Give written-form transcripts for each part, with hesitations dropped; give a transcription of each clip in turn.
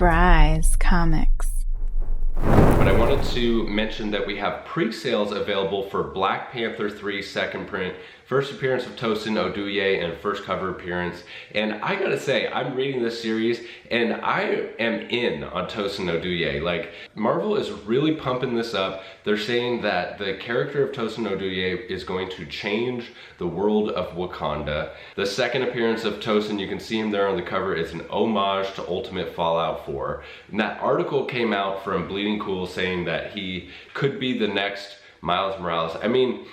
Bry's Comics. But I wanted to mention that we have pre-sales available for Black Panther 3 second print, first appearance of Tosin Oduye, and first cover appearance. And I gotta say, I'm reading this series and I am in on Tosin Oduye. Like, Marvel is really pumping this up. They're saying that the character of Tosin Oduye is going to change the world of Wakanda. The second appearance of Tosin, you can see him there on the cover, is an homage to Ultimate Fallout 4. And that article came out from Bleeding Cool saying that he could be the next Miles Morales. I mean,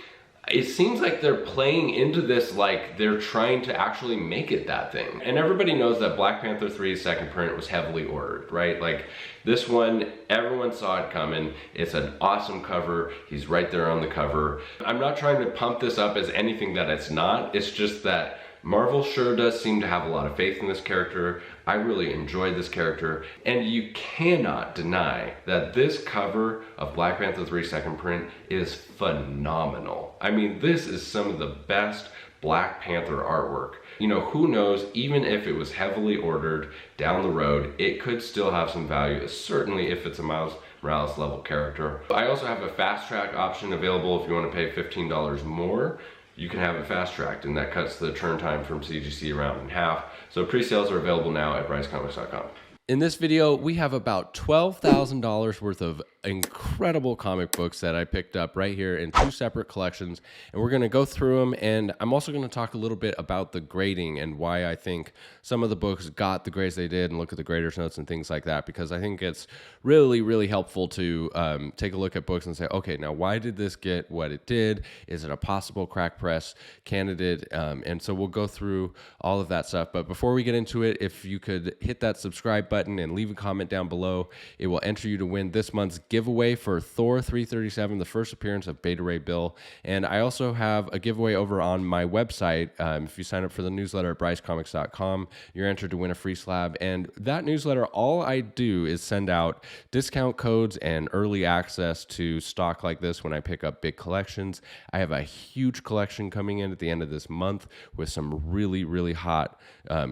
it seems like they're playing into this like they're trying to actually make it that thing. And everybody knows that Black Panther 3's second print was heavily ordered, right? Like, this one, everyone saw it coming. It's an awesome cover. He's right there on the cover. I'm not trying to pump this up as anything that it's not. It's just that Marvel sure does seem to have a lot of faith in this character. I really enjoyed this character, and you cannot deny that this cover of Black Panther 3 second print is phenomenal. I mean, this is some of the best Black Panther artwork. You know, who knows, even if it was heavily ordered down the road, it could still have some value, certainly if it's a Miles Morales level character. I also have a fast track option available if you want to pay $15 more. You can have it fast tracked, and that cuts the turn time from CGC around in half. So pre-sales are available now at brycecomics.com. In this video, we have about $12,000 worth of incredible comic books that I picked up right here in two separate collections, and we're going to go through them, and I'm also going to talk a little bit about the grading and why I think some of the books got the grades they did, and look at the graders notes and things like that, because I think it's really helpful to take a look at books and say, okay, now why did this get what it did? Is it a possible crack press candidate? And so we'll go through all of that stuff. But before we get into it, if you could hit that subscribe button and leave a comment down below, it will enter you to win this month's giveaway for Thor 337, the first appearance of Beta Ray Bill. And I also have a giveaway over on my website. If you sign up for the newsletter at brycecomics.com, you're entered to win a free slab. And that newsletter, all I do is send out discount codes and early access to stock like this when I pick up big collections. I have a huge collection coming in at the end of this month with some really hot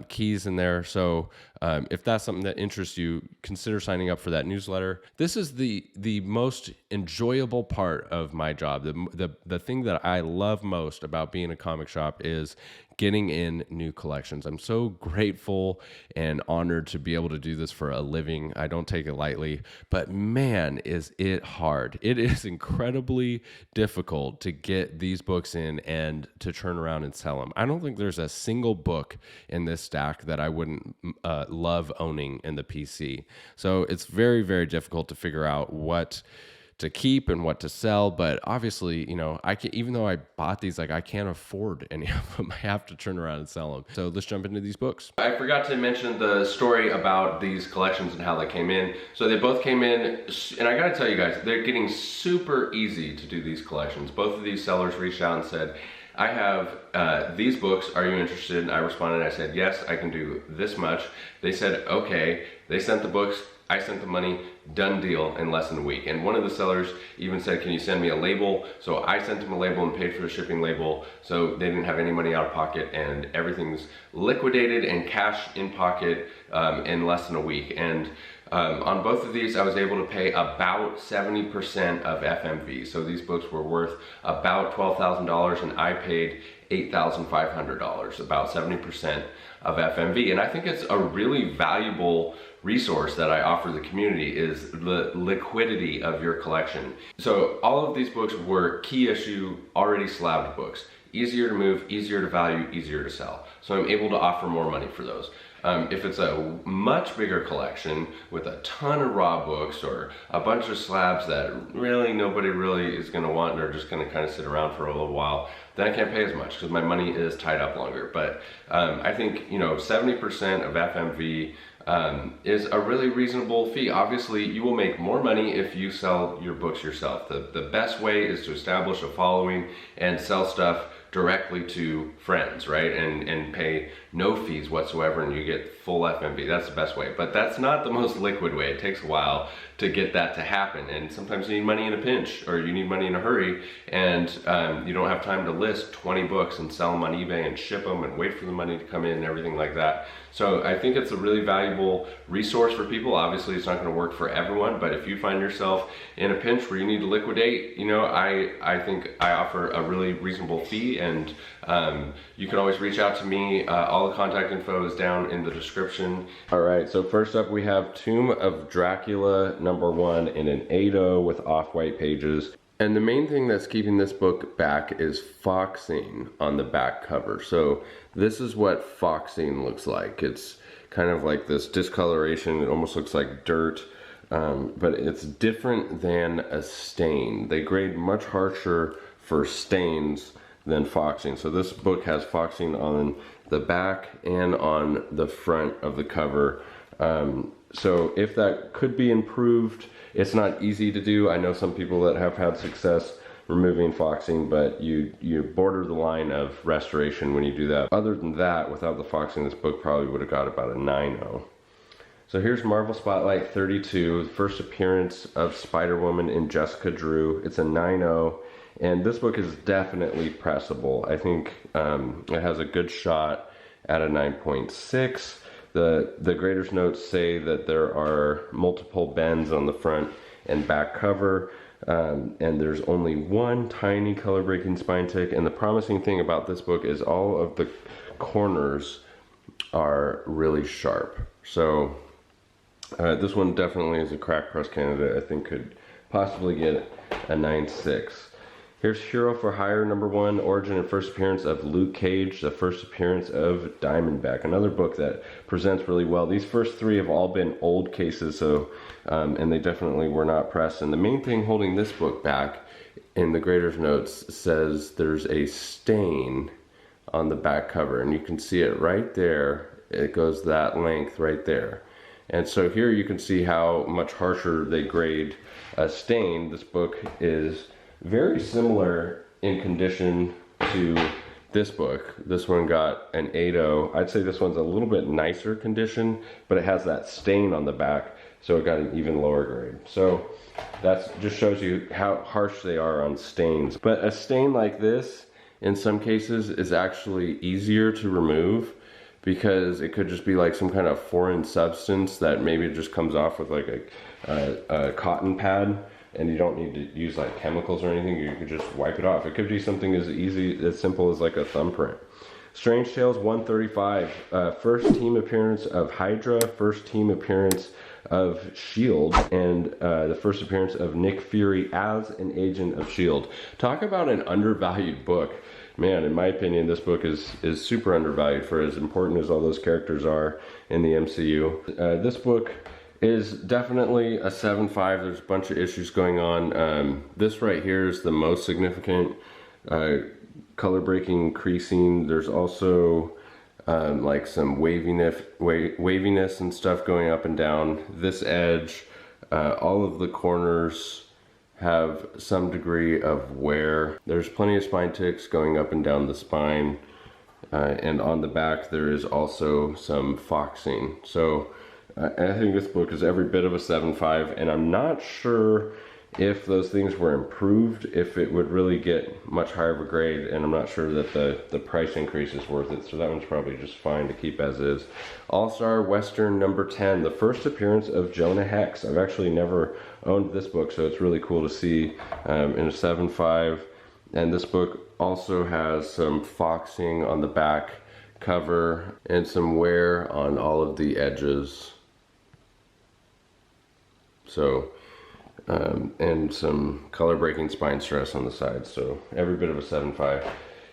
keys in there. So if that's something that interests you, consider signing up for that newsletter. This is the most enjoyable part of my job. The thing that I love most about being a comic shop is getting in new collections. I'm so grateful and honored to be able to do this for a living. I don't take it lightly, but man, is it hard. It is incredibly difficult to get these books in and to turn around and sell them. I don't think there's a single book in this stack that I wouldn't love owning in the PC. So it's very difficult to figure out what to keep and what to sell. But obviously, you know, I can, even though I bought these, like, I can't afford any of them. I have to turn around and sell them. So let's jump into these books. I forgot to mention the story about these collections and how they came in. So they both came in, and I gotta tell you guys, they're getting super easy to do these collections. Both of these sellers reached out and said, I have these books, are you interested? I responded, I said, yes, I can do this much. They said, okay. They sent the books, I sent the money, done deal in less than a week. And one of the sellers even said, can you send me a label? So I sent him a label and paid for the shipping label. So they didn't have any money out of pocket, and everything's liquidated and cash in pocket in less than a week. And on both of these, I was able to pay about 70% of FMV. So these books were worth about $12,000, and I paid $8,500, about 70% of FMV. And I think it's a really valuable resource that I offer the community, is the liquidity of your collection. So all of these books were key issue, already slabbed books. Easier to move, easier to value, easier to sell. So I'm able to offer more money for those. If it's a much bigger collection with a ton of raw books or a bunch of slabs that really nobody really is going to want and are just going to kind of sit around for a little while, then I can't pay as much because my money is tied up longer. But I think, you know, 70% of FMV is a really reasonable fee. Obviously, you will make more money if you sell your books yourself. The best way is to establish a following and sell stuff directly to friends, right? And pay no fees whatsoever, and you get full FMV. That's the best way. But that's not the most liquid way. It takes a while to get that to happen. And sometimes you need money in a pinch, or you need money in a hurry, and you don't have time to list 20 books and sell them on eBay and ship them and wait for the money to come in and everything like that. So I think it's a really valuable resource for people. Obviously, it's not going to work for everyone, but if you find yourself in a pinch where you need to liquidate, I think I offer a really reasonable fee, and you can always reach out to me. All the contact info is down in the description. All right, so first up we have Tomb of Dracula #1 in an 8.0 with off-white pages. And the main thing that's keeping this book back is foxing on the back cover. So this is what foxing looks like. It's kind of like this discoloration. It almost looks like dirt, but it's different than a stain. They grade much harsher for stains than foxing. So this book has foxing on the back and on the front of the cover. So if that could be improved, it's not easy to do. I know some people that have had success removing foxing, but you border the line of restoration when you do that. Other than that, without the foxing, this book probably would have got about a 9.0. So here's Marvel Spotlight 32, the first appearance of Spider-Woman in Jessica Drew. It's a 9.0, and this book is definitely pressable. I think it has a good shot at a 9.6. The grader's notes say that there are multiple bends on the front and back cover, and there's only one tiny color breaking spine tick. And the promising thing about this book is all of the corners are really sharp. So this one definitely is a crack press candidate. I think could possibly get a 9.6. Here's Hero for Hire #1, origin and first appearance of Luke Cage, the first appearance of Diamondback, another book that presents really well. These first three have all been old cases, so and they definitely were not pressed. And the main thing holding this book back in the grader's notes says there's a stain on the back cover, and you can see it right there. It goes that length right there. And so here you can see how much harsher they grade a stain. This book is very similar in condition to this book. This one got an 8.0. I'd say this one's a little bit nicer condition, but it has that stain on the back, so it got an even lower grade. So that just shows you how harsh they are on stains. But a stain like this, in some cases, is actually easier to remove, because it could just be like some kind of foreign substance that maybe just comes off with like a cotton pad, and you don't need to use like chemicals or anything. You could just wipe it off. It could be something as simple as like a thumbprint. Strange Tales 135, first team appearance of Hydra, first team appearance of S.H.I.E.L.D., and the first appearance of Nick Fury as an agent of S.H.I.E.L.D. Talk about an undervalued book. Man, in my opinion, this book is super undervalued for as important as all those characters are in the MCU. This book is definitely a 7.5. There's a bunch of issues going on. This right here is the most significant color breaking creasing. There's also like some waviness and stuff going up and down. This edge, all of the corners have some degree of wear. There's plenty of spine ticks going up and down the spine, and on the back there is also some foxing. So I think this book is every bit of a 7.5, and I'm not sure if those things were improved, if it would really get much higher of a grade, and I'm not sure that the price increase is worth it, so that one's probably just fine to keep as is. All-Star Western #10, the first appearance of Jonah Hex. I've actually never owned this book, so it's really cool to see in a 7.5, and this book also has some foxing on the back cover and some wear on all of the edges. So, and some color breaking spine stress on the sides, so every bit of a 7.5.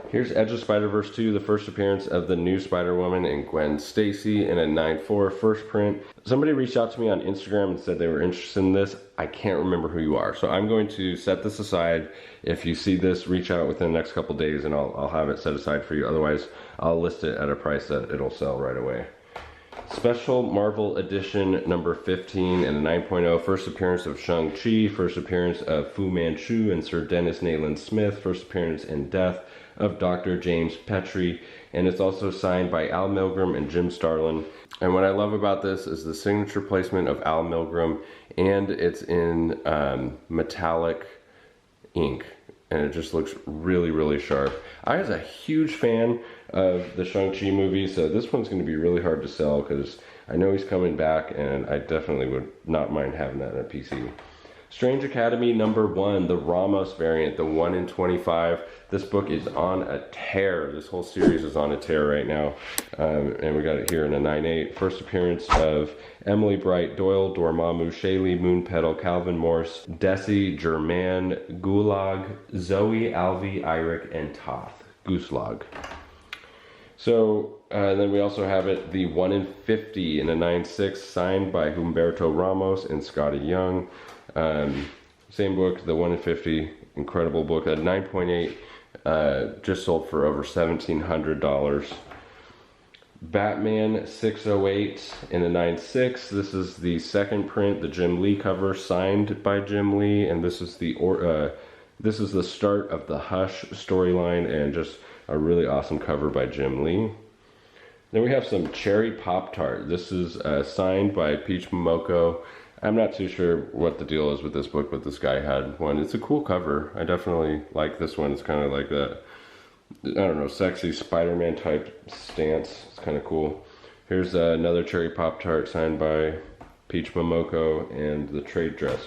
Here's Edge of Spider-Verse 2, the first appearance of the new Spider-Woman and Gwen Stacy in a 9.4 first print. Somebody reached out to me on Instagram and said they were interested in this. I can't remember who you are, so I'm going to set this aside. If you see this, reach out within the next couple days and I'll have it set aside for you. Otherwise, I'll list it at a price that it'll sell right away. Special Marvel Edition #15 and a 9.0, first appearance of Shang-Chi, first appearance of Fu Manchu and Sir Dennis Nayland Smith, first appearance and death of Dr. James Petrie, and it's also signed by Al Milgrom and Jim Starlin. And what I love about this is the signature placement of Al Milgrom, and it's in metallic ink. and it just looks really, really sharp. I was a huge fan of the Shang-Chi movie, so this one's going to be really hard to sell because I know he's coming back, and I definitely would not mind having that in a PC. Strange Academy #1, the Ramos variant, the 1 in 25. This book is on a tear. This whole series is on a tear right now. And we got it here in a 9.8. First appearance of Emily Bright, Doyle, Dormammu, Shaylee, Moonpetal, Calvin Morse, Desi, Germain, Gulag, Zoe, Alvi, Eirik, and Toth. Gooselog. So, then we also have it, the 1 in 50 in a 9.6, signed by Humberto Ramos and Scotty Young. Same book, the 1 in 50, incredible book. At 9.8, just sold for over $1,700. Batman 608 in a 9.6. This is the second print, the Jim Lee cover, signed by Jim Lee, and this is the start of the Hush storyline, and just a really awesome cover by Jim Lee. Then we have some Cherry Pop-Tart. This is signed by Peach Momoko. I'm not too sure what the deal is with this book, but this guy had one. It's a cool cover. I definitely like this one. It's kind of like that, I don't know, sexy Spider-Man type stance. It's kind of cool. Here's another Cherry Pop-Tart signed by Peach Momoko, and the trade dress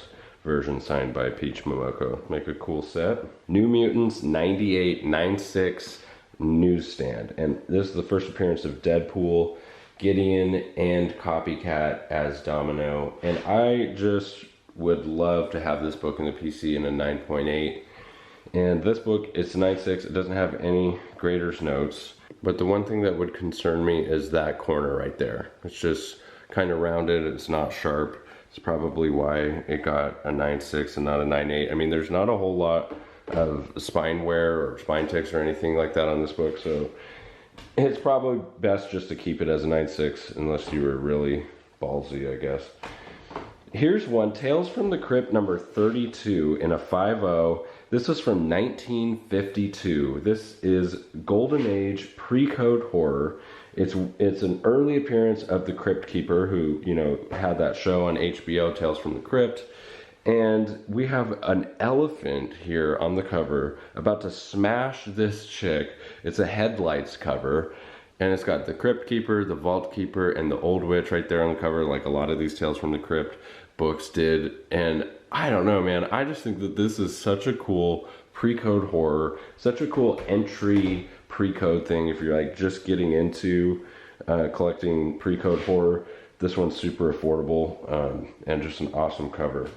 version signed by Peach Momoko. Make a cool set. New Mutants 98 9.6 newsstand. And this is the first appearance of Deadpool, Gideon, and Copycat as Domino. And I just would love to have this book in the PC in a 9.8. And this book, it's 9.6. It doesn't have any grader's notes. But the one thing that would concern me is that corner right there. It's just kind of rounded. It's not sharp. It's probably why it got a 9.6 and not a 9.8. I mean, there's not a whole lot of spine wear or spine ticks or anything like that on this book. So it's probably best just to keep it as a 9.6 unless you were really ballsy, I guess. Here's one, Tales from the Crypt number 32 in a 5.0. This is from 1952. This is Golden Age pre-code horror. It's an early appearance of the Crypt Keeper, who, you know, had that show on HBO, Tales from the Crypt. And we have an elephant here on the cover about to smash this chick. It's a Headlights cover, and it's got the Crypt Keeper, the Vault Keeper, and the Old Witch right there on the cover, like a lot of these Tales from the Crypt books did. And I don't know, man, I just think that this is such a cool pre-code horror, such a cool entry pre-code thing if you're like just getting into collecting pre-code horror. This one's super affordable, and just an awesome cover.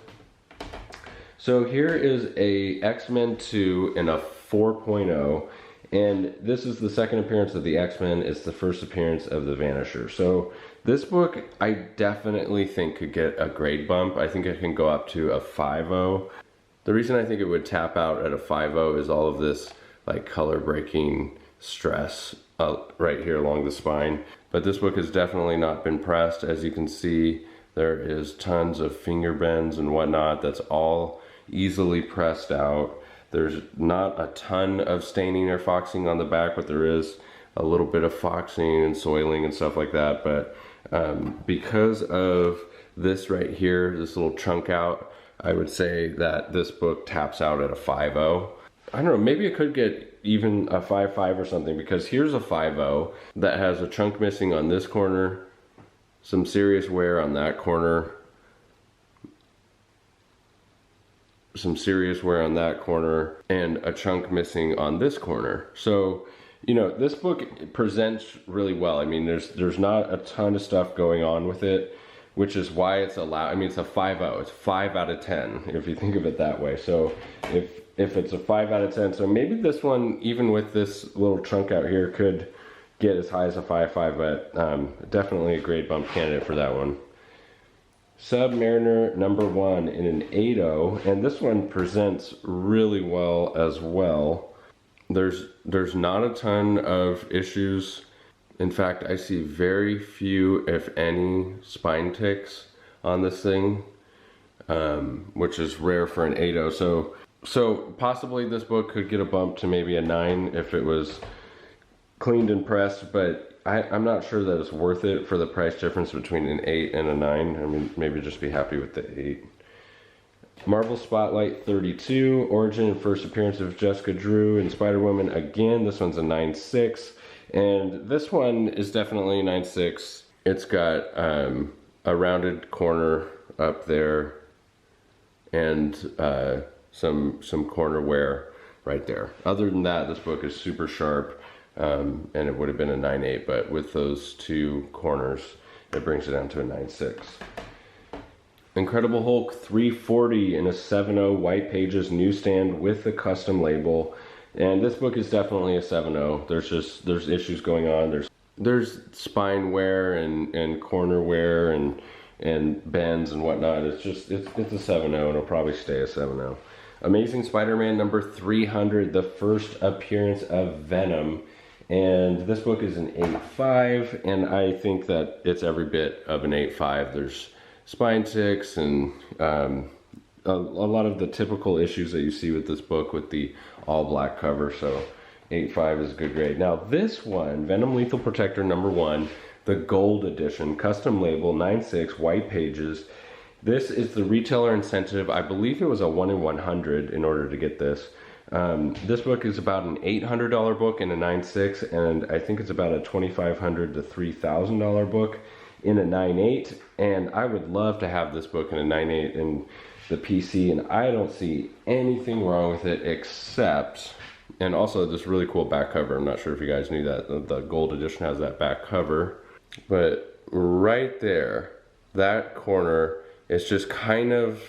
So here is a X-Men 2 in a 4.0, and this is the second appearance of the X-Men. It's the first appearance of the Vanisher. So this book, I definitely think could get a grade bump. I think it can go up to a 5.0. The reason I think it would tap out at a 5.0 is all of this like color breaking stress right here along the spine. But this book has definitely not been pressed. As you can see, there is tons of finger bends and whatnot. That's all easily pressed out. There's not a ton of staining or foxing on the back, but there is a little bit of foxing and soiling and stuff like that. But because of this right here, this little chunk out, I would say that this book taps out at a 5.0. I don't know, maybe it could get even a 5.5 or something, because here's a 5.0 that has a chunk missing on this corner, some serious wear on that corner, some serious wear on that corner, and a chunk missing on this corner. So, you know, this book presents really well. I mean, there's not a ton of stuff going on with it, which is why it's allowed. I mean, it's a 5.0. It's 5 out of 10 if you think of it that way. So if it's a 5 out of 10, so maybe this one, even with this little chunk out here, could get as high as a 5.5, but definitely a grade bump candidate for that one. Submariner #1 in an 8.0, and this one presents really well as well. There's not a ton of issues. In fact, I see very few, if any, spine ticks on this thing, which is rare for an 8.0. So possibly this book could get a bump to maybe a 9 if it was cleaned and pressed, but I'm not sure that it's worth it for the price difference between an 8 and a 9. I mean, maybe just be happy with the 8. Marvel Spotlight 32, origin and first appearance of Jessica Drew and Spider-Woman again. This one's a 9.6, and this one is definitely 9.6. It's got a rounded corner up there and some corner wear right there. Other than that, this book is super sharp, and it would have been a 9.8, but with those two corners, it brings it down to a 9.6. Incredible Hulk 340 in a 7.0 white pages newsstand with the custom label. And this book is definitely a 7.0. There's issues going on. There's spine wear and corner wear and bends and whatnot. It's a 7.0 and it'll probably stay a 7.0. Amazing Spider-Man number 300, the first appearance of Venom. And this book is an 8.5, and I think that it's every bit of an 8.5. There's spine ticks and a lot of the typical issues that you see with this book with the all black cover, so 8.5 is a good grade. Now this one, Venom Lethal Protector number 1, the gold edition, custom label, 9.6, white pages. This is the retailer incentive. I believe it was a 1 in 100 in order to get this. This book is about an $800 book in a 9.6, and I think it's about a $2,500 to $3,000 book in a 9.8, and I would love to have this book in a 9.8 in the PC, and I don't see anything wrong with it except, and also this really cool back cover. I'm not sure if you guys knew that the gold edition has that back cover, but right there, that corner is just kind of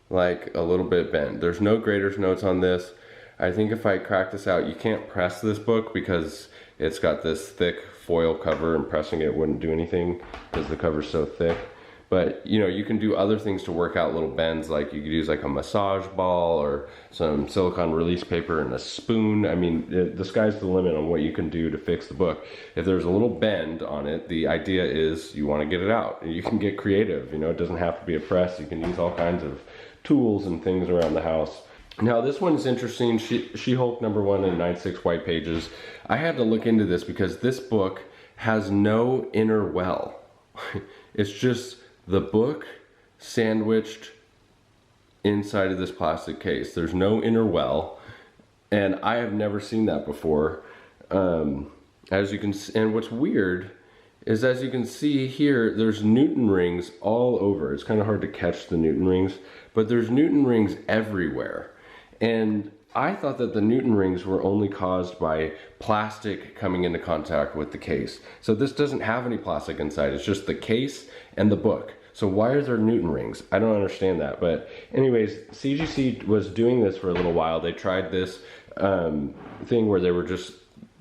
like a little bit bent. There's no grader's notes on this. I think if I crack this out, you can't press this book because it's got this thick foil cover, and pressing it wouldn't do anything because the cover's so thick. But you know, you can do other things to work out little bends, like you could use like a massage ball or some silicone release paper and a spoon. I mean, the sky's the limit on what you can do to fix the book. If there's a little bend on it, the idea is you want to get it out. You can get creative, you know, it doesn't have to be a press. You can use all kinds of tools and things around the house. Now this one's interesting, She-Hulk number 1 in 9.6 white pages. I had to look into this because this book has no inner well. It's just the book sandwiched inside of this plastic case. There's no inner well, and I have never seen that before. As you can see, and what's weird is, as you can see here, there's Newton rings all over. It's kind of hard to catch the Newton rings, but there's Newton rings everywhere. And I thought that the Newton rings were only caused by plastic coming into contact with the case. So this doesn't have any plastic inside, it's just the case and the book. So why are there Newton rings? I don't understand that. But anyways, CGC was doing this for a little while. They tried this thing where they were just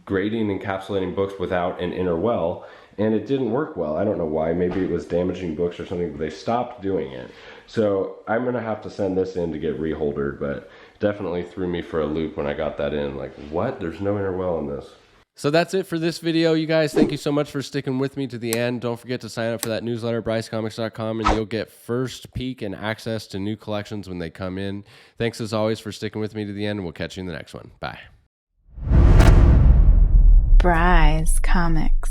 grading and encapsulating books without an inner well, and it didn't work well. I don't know why. Maybe it was damaging books or something, but they stopped doing it. So I'm gonna have to send this in to get reholdered, but definitely threw me for a loop when I got that in. Like, what? There's no inner well in this. So that's it for this video, you guys. Thank you so much for sticking with me to the end. Don't forget to sign up for that newsletter, BryceComics.com, and you'll get first peek and access to new collections when they come in. Thanks as always for sticking with me to the end, and we'll catch you in the next one. Bye. Bryce Comics.